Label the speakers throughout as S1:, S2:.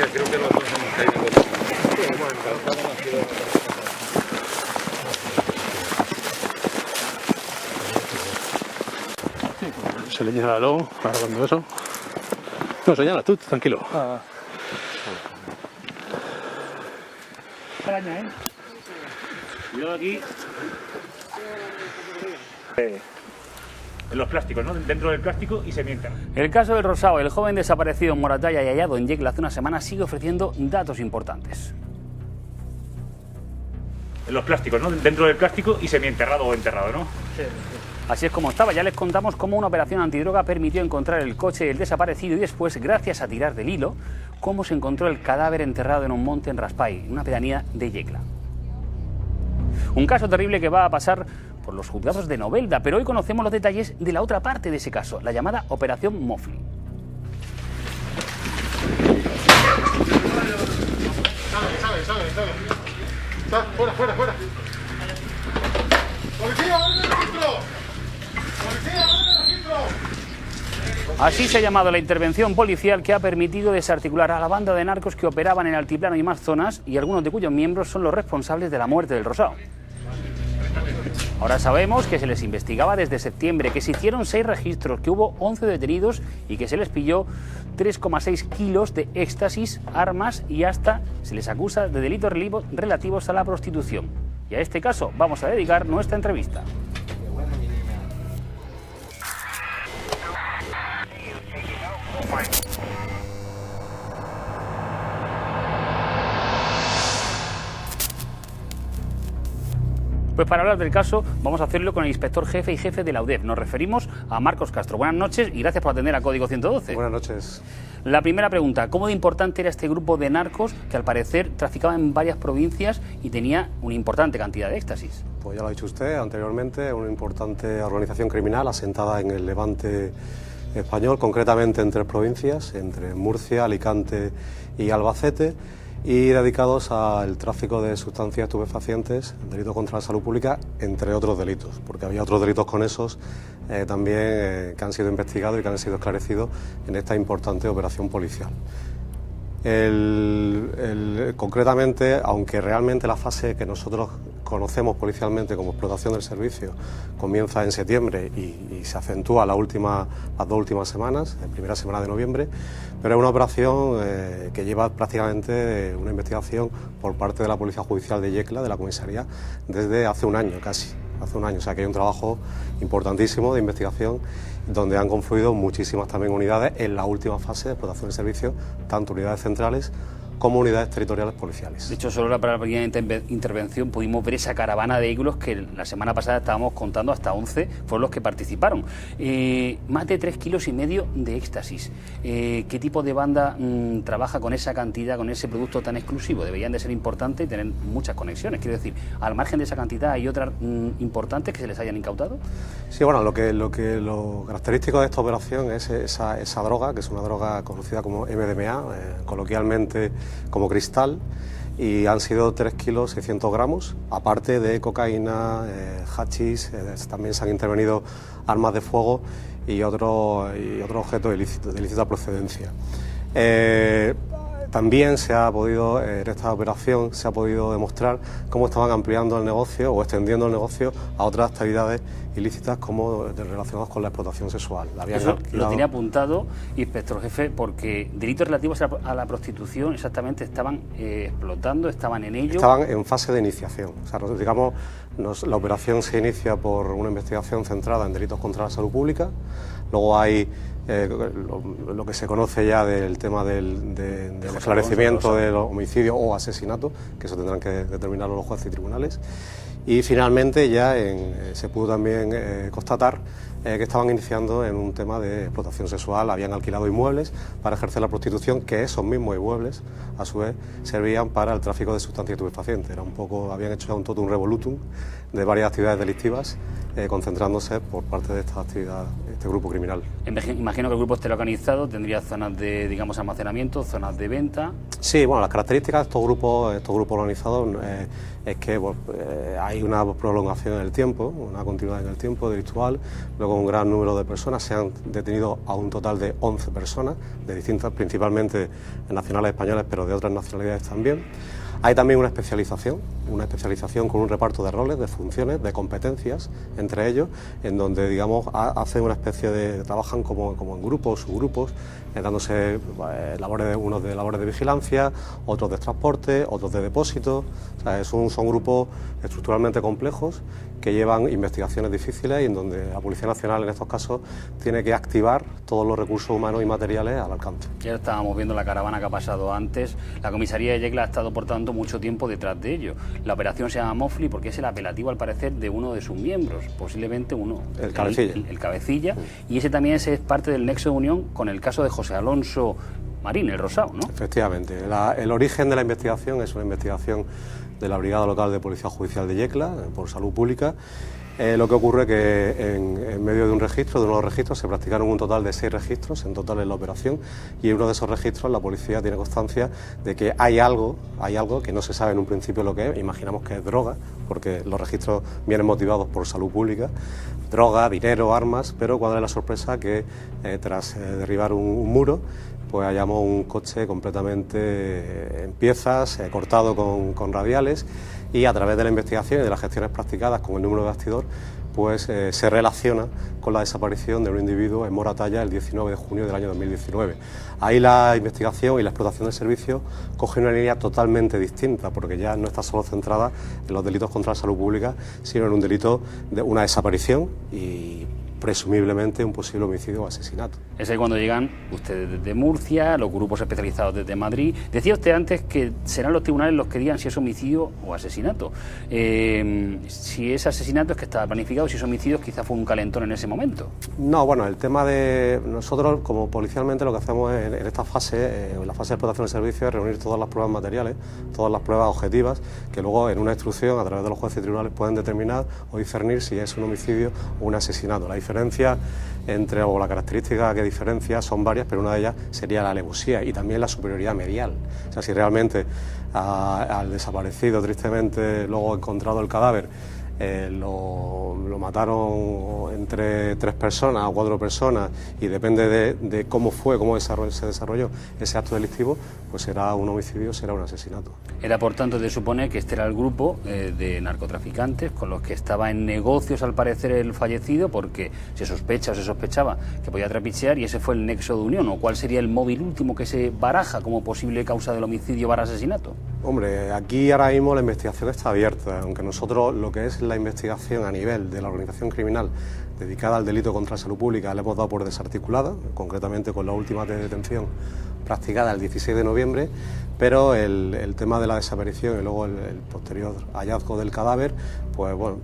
S1: Mira, creo que los dos hemos caído.
S2: Se le llena la lomo, para cuando eso. No, señala tú, tranquilo.
S3: Cuidado aquí. En los plásticos, ¿no? Dentro del plástico y se mientan.
S4: El caso del Rosao, el joven desaparecido en Moratalla y hallado en Yecla hace una semana, sigue ofreciendo datos importantes.
S3: En los plásticos, ¿no? Dentro del plástico y semienterrado o enterrado, ¿no?
S4: Sí. Así es como estaba. Ya les contamos cómo una operación antidroga permitió encontrar el coche del desaparecido y después, gracias a tirar del hilo, cómo se encontró el cadáver enterrado en un monte en Raspall, una pedanía de Yecla. Un caso terrible que va a pasar por los juzgados de Novelda, pero hoy conocemos los detalles de la otra parte de ese caso, la llamada Operación Mofli.
S1: Sale. Fuera. ¡Policía, orden de registro! ¡Policía, orden de registro!
S4: Así se ha llamado la intervención policial que ha permitido desarticular a la banda de narcos que operaban en Altiplano y más zonas, y algunos de cuyos miembros son los responsables de la muerte del Rosao. Ahora sabemos que se les investigaba desde septiembre, que se hicieron 6 registros, que hubo 11 detenidos y que se les pilló 3,6 kilos de éxtasis, armas y hasta se les acusa de delitos relativos a la prostitución. Y a este caso vamos a dedicar nuestra entrevista. Pues para hablar del caso vamos a hacerlo con el inspector jefe y jefe de la UDEF. Nos referimos a Marcos Castro. Buenas noches y gracias por atender a Código 112.
S5: Buenas noches.
S4: La primera pregunta, ¿cómo de importante era este grupo de narcos que al parecer traficaba en varias provincias y tenía una importante cantidad de éxtasis?
S5: Pues ya lo ha dicho usted anteriormente, una importante organización criminal asentada en el Levante español, concretamente en 3 provincias, entre Murcia, Alicante y Albacete, y dedicados al tráfico de sustancias estupefacientes, delito contra la salud pública, entre otros delitos, porque había otros delitos conexos también que han sido investigados y que han sido esclarecidos en esta importante operación policial. Concretamente, aunque realmente la fase que nosotros conocemos policialmente como explotación del servicio comienza en septiembre y se acentúa las 2 últimas semanas, la primera semana de noviembre, pero es una operación que lleva prácticamente una investigación por parte de la Policía Judicial de Yecla, de la comisaría, desde hace un año casi. O sea que hay un trabajo importantísimo de investigación donde han confluido muchísimas también unidades en la última fase de explotación de servicios, tanto unidades centrales como unidades territoriales policiales.
S4: De hecho, solo para la primera intervención pudimos ver esa caravana de vehículos que la semana pasada estábamos contando, hasta 11 fueron los que participaron. Más de 3,5 kilos de éxtasis. ¿Qué tipo de banda trabaja con esa cantidad, con ese producto tan exclusivo? Deberían de ser importantes y tener muchas conexiones. Quiero decir, al margen de esa cantidad, ¿hay otras importantes que se les hayan incautado?
S5: Sí, bueno, lo característico de esta operación es esa droga, que es una droga conocida como MDMA, coloquialmente como cristal, y han sido 3,6 kilos, aparte de cocaína, hachís, también se han intervenido armas de fuego y otros objetos de ilícita procedencia. También se ha podido, en esta operación, se ha podido demostrar cómo estaban ampliando el negocio o extendiendo el negocio a otras actividades ilícitas como relacionadas con la explotación sexual.
S4: Eso lo tenía apuntado, inspector jefe, porque delitos relativos a la prostitución exactamente estaban explotando, estaban en ello.
S5: Estaban en fase de iniciación. O sea, digamos, la operación se inicia por una investigación centrada en delitos contra la salud pública. Luego hay lo que se conoce ya del tema del esclarecimiento de los homicidios o asesinatos, que eso tendrán que determinarlo los jueces y tribunales. Y finalmente ya se pudo también constatar que estaban iniciando en un tema de explotación sexual, habían alquilado inmuebles para ejercer la prostitución, que esos mismos inmuebles a su vez servían para el tráfico de sustancias estupefacientes. Habían hecho un totum revolutum de varias actividades delictivas, concentrándose por parte de esta actividad, este grupo criminal.
S4: Imagino que el grupo esté organizado, tendría zonas de, digamos, almacenamiento, zonas de venta.
S5: Sí, bueno, las características de estos grupos organizados es que hay una prolongación en el tiempo, una continuidad en el tiempo delictual, luego un gran número de personas, se han detenido a un total de 11 personas, de distintas, principalmente nacionales españoles, pero de otras nacionalidades también. Hay también una especialización con un reparto de roles, de funciones, de competencias entre ellos, en donde, digamos, hacen una especie de, trabajan como en grupos, subgrupos, dándose unos de labores de vigilancia, otros de transporte, otros de depósito. O sea, son grupos estructuralmente complejos que llevan investigaciones difíciles y en donde la Policía Nacional en estos casos tiene que activar todos los recursos humanos y materiales al alcance.
S4: Ya estábamos viendo la caravana que ha pasado antes. La comisaría de Yecla ha estado, por tanto, mucho tiempo detrás de ello. La operación se llama Mofli porque es el apelativo, al parecer, de uno de sus miembros, posiblemente uno.
S5: El cabecilla.
S4: El cabecilla. Y ese también es parte del nexo de unión con el caso de José Alonso Marín, el Rosao, ¿no?
S5: Efectivamente. El origen de la investigación es una investigación de la Brigada Local de Policía Judicial de Yecla, por salud pública. Lo que ocurre que en medio de un registro, de unos registros, se practicaron un total de 6 registros en total en la operación, y en uno de esos registros la policía tiene constancia de que hay algo que no se sabe en un principio lo que es, imaginamos que es droga, porque los registros vienen motivados por salud pública, droga, dinero, armas, pero cuál es la sorpresa que tras derribar un muro, pues hallamos un coche completamente en piezas, cortado con radiales, y a través de la investigación y de las gestiones practicadas con el número de bastidor, pues se relaciona con la desaparición de un individuo en Moratalla el 19 de junio del año 2019. Ahí la investigación y la explotación del servicio coge una línea totalmente distinta, porque ya no está solo centrada en los delitos contra la salud pública, sino en un delito de una desaparición y presumiblemente un posible homicidio o asesinato.
S4: Es ahí cuando llegan ustedes desde Murcia, los grupos especializados desde Madrid. Decía usted antes que serán los tribunales los que digan si es homicidio o asesinato. Si es asesinato es que estaba planificado, si es homicidio quizá fue un calentón en ese momento.
S5: No, bueno, el tema de nosotros como policialmente lo que hacemos en esta fase, en la fase de explotación del servicio, es reunir todas las pruebas materiales, todas las pruebas objetivas, que luego en una instrucción a través de los jueces y tribunales pueden determinar o discernir si es un homicidio o un asesinato. La diferencia entre, o la característica que diferencia son varias, pero una de ellas sería la alevosía y también la superioridad medial. O sea, si realmente al desaparecido, tristemente, luego encontrado el cadáver, lo mataron entre 3 personas o 4 personas y depende de cómo se desarrolló ese acto delictivo, pues será un homicidio, será un asesinato.
S4: Era por tanto de suponer que este era el grupo de narcotraficantes con los que estaba en negocios al parecer el fallecido, porque se sospecha o se sospechaba que podía trapichear y ese fue el nexo de unión. ¿O cuál sería el móvil último que se baraja como posible causa del homicidio / asesinato?
S5: Hombre, aquí ahora mismo la investigación está abierta, aunque nosotros lo que es la investigación a nivel de la organización criminal dedicada al delito contra la salud pública la hemos dado por desarticulada, concretamente con la última detención practicada el 16 de noviembre, pero el tema de la desaparición y luego el posterior hallazgo del cadáver, pues bueno,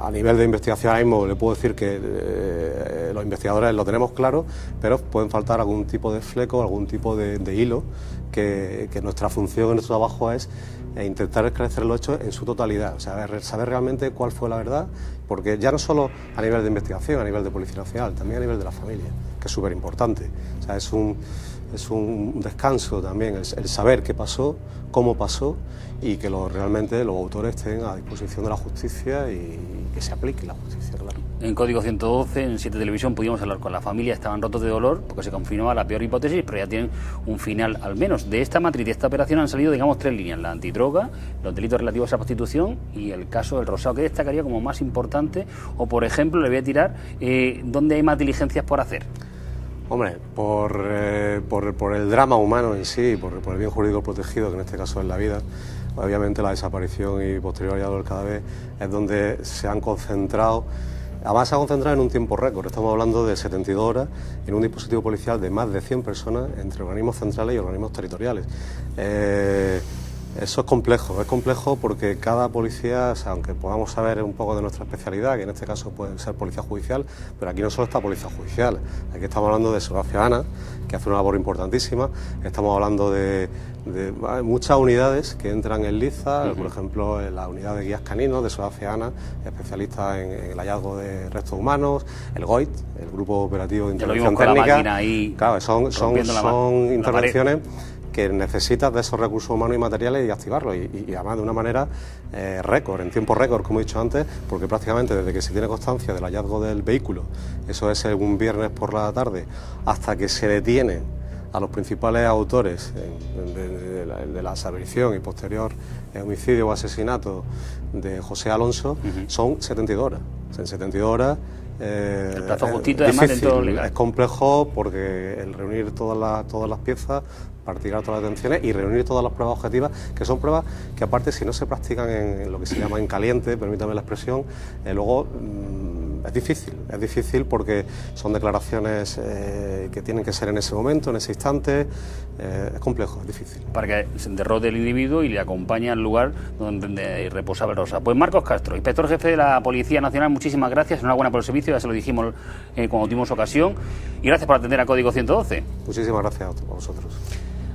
S5: a nivel de investigación ahora mismo le puedo decir que los investigadores lo tenemos claro, pero pueden faltar algún tipo de fleco, algún tipo de hilo, que nuestra función en nuestro trabajo es intentar esclarecer los hechos en su totalidad, o sea, saber realmente cuál fue la verdad, porque ya no solo a nivel de investigación, a nivel de Policía Nacional, también a nivel de la familia, que es súper importante. O sea, es un descanso también el saber qué pasó, cómo pasó y que realmente los autores estén a disposición de la justicia y que se aplique la justicia, claro.
S4: En Código 112, en 7 Televisión, pudimos hablar con la familia, estaban rotos de dolor porque se confirmaba la peor hipótesis, pero ya tienen un final al menos. De esta matriz, de esta operación han salido, digamos, 3 líneas: la antidroga, los delitos relativos a prostitución y el caso del Rosao. ¿Qué destacaría como más importante? O, por ejemplo, le voy a tirar, ¿dónde hay más diligencias por hacer?
S5: Hombre, por el drama humano en sí, por el bien jurídico protegido, que en este caso es la vida. Obviamente la desaparición y posterior hallazgo del cadáver es donde se han concentrado. Además se ha concentrado en un tiempo récord, estamos hablando de 72 horas en un dispositivo policial de más de 100 personas entre organismos centrales y organismos territoriales. Eso es complejo porque cada policía, o sea, aunque podamos saber un poco de nuestra especialidad, que en este caso puede ser policía judicial, pero aquí no solo está policía judicial, aquí estamos hablando de seguridad ciudadana, que hace una labor importantísima, estamos hablando de muchas unidades que entran en liza, por ejemplo, en la unidad de guías caninos de seguridad ciudadana, especialistas en el hallazgo de restos humanos, el GOIT, el Grupo Operativo de Intervención Técnica.
S4: Ahí,
S5: claro, son intervenciones que necesitas de esos recursos humanos y materiales y activarlos, y además de una manera récord, en tiempo récord, como he dicho antes, porque prácticamente desde que se tiene constancia del hallazgo del vehículo, eso es un viernes por la tarde, hasta que se detienen a los principales autores de la desaparición y posterior homicidio o asesinato de José Alonso, son 72 horas. En 72 horas
S4: el plazo justito, además,
S5: difícil,
S4: dentro legal.
S5: es complejo, porque el reunir todas las piezas, particular todas las detenciones y reunir todas las pruebas objetivas, que son pruebas que, aparte, si no se practican en lo que se llama en caliente, permítame la expresión, luego es difícil porque son declaraciones que tienen que ser en ese momento, en ese instante. Es complejo, es difícil.
S4: Para que se derrote el individuo y le acompañe al lugar donde reposaba el Rosa. Pues Marcos Castro, inspector jefe de la Policía Nacional, muchísimas gracias, enhorabuena por el servicio, ya se lo dijimos cuando tuvimos ocasión, y gracias por atender a Código 112.
S5: Muchísimas gracias a vosotros.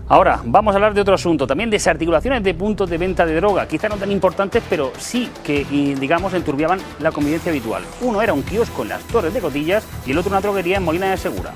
S4: Ahora vamos a hablar de otro asunto, también desarticulaciones de puntos de venta de droga, quizá no tan importantes, pero sí que, digamos, enturbiaban la convivencia habitual. Uno era un kiosco en las Torres de Cotillas y el otro una droguería en Molina de Segura.